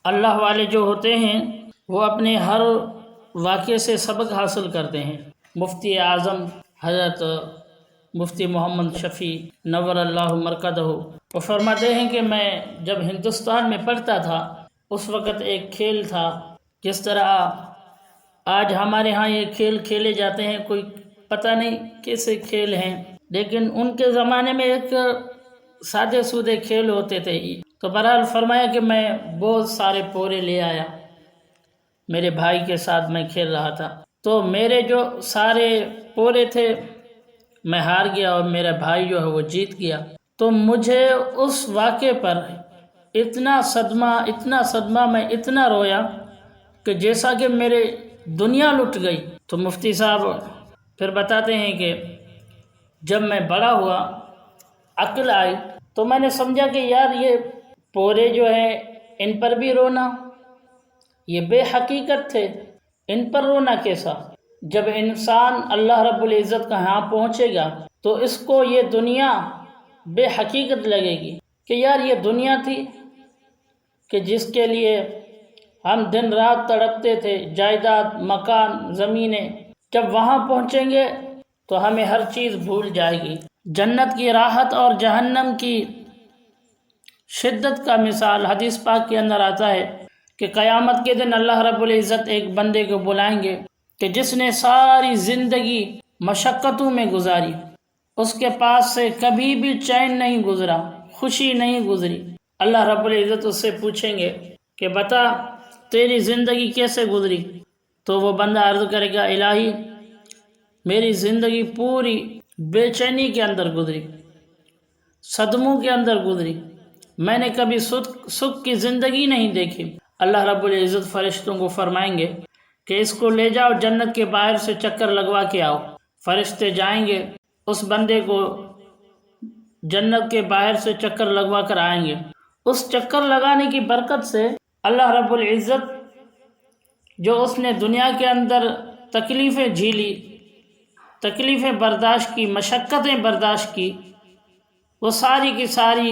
اللہ والے جو ہوتے ہیں وہ اپنے ہر واقعے سے سبق حاصل کرتے ہیں۔ مفتی اعظم حضرت مفتی محمد شفیع نور اللہ مرکزہ وہ فرماتے ہیں کہ میں جب ہندوستان میں پڑھتا تھا اس وقت ایک کھیل تھا، جس طرح آج ہمارے ہاں یہ کھیل کھیلے جاتے ہیں، کوئی پتہ نہیں کیسے کھیل ہیں، لیکن ان کے زمانے میں ایک سادے سودے کھیل ہوتے تھے۔ تو بہرحال فرمایا کہ میں بہت سارے پورے لے آیا، میرے بھائی کے ساتھ میں کھیل رہا تھا، تو میرے جو سارے پورے تھے میں ہار گیا اور میرا بھائی جو ہے وہ جیت گیا۔ تو مجھے اس واقعے پر اتنا صدمہ میں اتنا رویا کہ جیسا کہ میرے دنیا لٹ گئی۔ تو مفتی صاحب پھر بتاتے ہیں کہ جب میں بڑا ہوا، عقل آئی، تو میں نے سمجھا کہ یار یہ پورے جو ہیں ان پر بھی رونا، یہ بے حقیقت تھے، ان پر رونا کیسا؟ جب انسان اللہ رب العزت کا ہاں پہنچے گا تو اس کو یہ دنیا بے حقیقت لگے گی کہ یار یہ دنیا تھی کہ جس کے لیے ہم دن رات تڑپتے تھے، جائیداد، مکان، زمینیں، جب وہاں پہنچیں گے تو ہمیں ہر چیز بھول جائے گی۔ جنت کی راحت اور جہنم کی شدت کا مثال حدیث پاک کے اندر آتا ہے کہ قیامت کے دن اللہ رب العزت ایک بندے کو بلائیں گے کہ جس نے ساری زندگی مشقتوں میں گزاری، اس کے پاس سے کبھی بھی چین نہیں گزرا، خوشی نہیں گزری۔ اللہ رب العزت اس سے پوچھیں گے کہ بتا تیری زندگی کیسے گزری؟ تو وہ بندہ عرض کرے گا الہی میری زندگی پوری بے چینی کے اندر گزری، صدموں کے اندر گزری، میں نے کبھی سکھ کی زندگی نہیں دیکھی۔ اللہ رب العزت فرشتوں کو فرمائیں گے کہ اس کو لے جاؤ جنت کے باہر سے چکر لگوا کے آؤ۔ فرشتے جائیں گے اس بندے کو جنت کے باہر سے چکر لگوا کر آئیں گے۔ اس چکر لگانے کی برکت سے اللہ رب العزت جو اس نے دنیا کے اندر تکلیفیں جھیلی، تکلیفیں برداشت کی، مشقتیں برداشت کی، وہ ساری کی ساری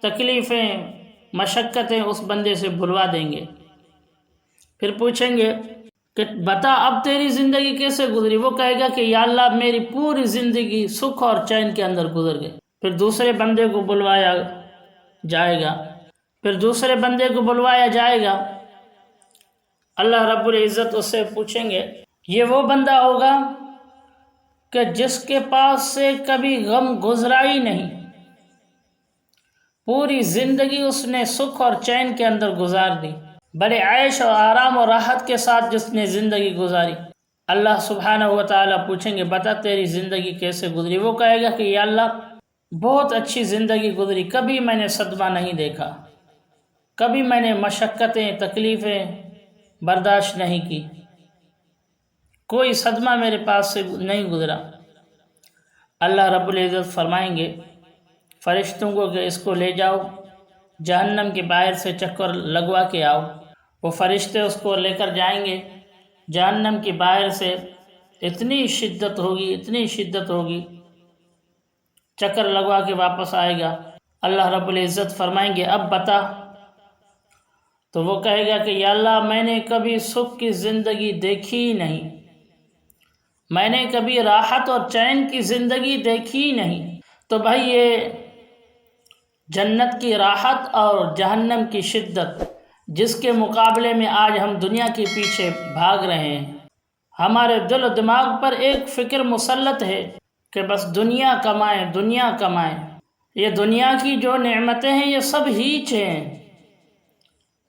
تکلیفیں، مشقتیں اس بندے سے بھلوا دیں گے۔ پھر پوچھیں گے کہ بتا اب تیری زندگی کیسے گزری؟ وہ کہے گا کہ یا اللہ میری پوری زندگی سکھ اور چین کے اندر گزر گئی۔ پھر دوسرے بندے کو بلوایا جائے گا، اللہ رب العزت اس سے پوچھیں گے، یہ وہ بندہ ہوگا کہ جس کے پاس سے کبھی غم گزرا ہی نہیں، پوری زندگی اس نے سکھ اور چین کے اندر گزار دی، بڑے عیش اور آرام اور راحت کے ساتھ جس نے زندگی گزاری۔ اللہ سبحانہ و تعالیٰ پوچھیں گے بتا تیری زندگی کیسے گزری؟ وہ کہے گا کہ یا اللہ بہت اچھی زندگی گزری، کبھی میں نے صدمہ نہیں دیکھا، کبھی میں نے مشقتیں، تکلیفیں برداشت نہیں کی، کوئی صدمہ میرے پاس سے نہیں گزرا۔ اللہ رب العزت فرمائیں گے فرشتوں کو کہ اس کو لے جاؤ جہنم کے باہر سے چکر لگوا کے آؤ۔ وہ فرشتے اس کو لے کر جائیں گے جہنم کے باہر سے، اتنی شدت ہوگی، چکر لگوا کے واپس آئے گا۔ اللہ رب العزت فرمائیں گے اب بتا، تو وہ کہے گا کہ یا اللہ میں نے کبھی سکھ کی زندگی دیکھی ہی نہیں، میں نے کبھی راحت اور چین کی زندگی دیکھی ہی نہیں۔ تو بھائی یہ جنت کی راحت اور جہنم کی شدت جس کے مقابلے میں آج ہم دنیا کے پیچھے بھاگ رہے ہیں، ہمارے دل و دماغ پر ایک فکر مسلط ہے کہ بس دنیا کمائیں۔ یہ دنیا کی جو نعمتیں ہیں یہ سب ہیچ ہیں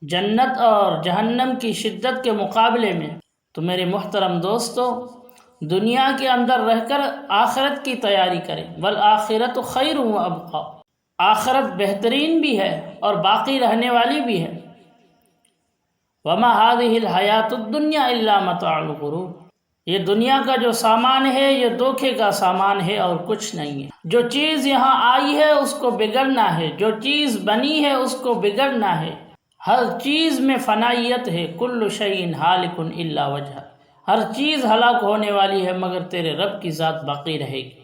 جنت اور جہنم کی شدت کے مقابلے میں۔ تو میرے محترم دوستو، دنیا کے اندر رہ کر آخرت کی تیاری کریں، والآخرۃ خیر و ابقیٰ، آخرت بہترین بھی ہے اور باقی رہنے والی بھی ہے۔ وما هذه الحیات الدنیا الا متاع الغرور، یہ دنیا کا جو سامان ہے یہ دھوکے کا سامان ہے اور کچھ نہیں ہے۔ جو چیز یہاں آئی ہے اس کو بگڑنا ہے، جو چیز بنی ہے اس کو بگڑنا ہے، ہر چیز میں فنائیت ہے، کل شیء ہالک الا وجہ، ہر چیز ہلاک ہونے والی ہے مگر تیرے رب کی ذات باقی رہے گی۔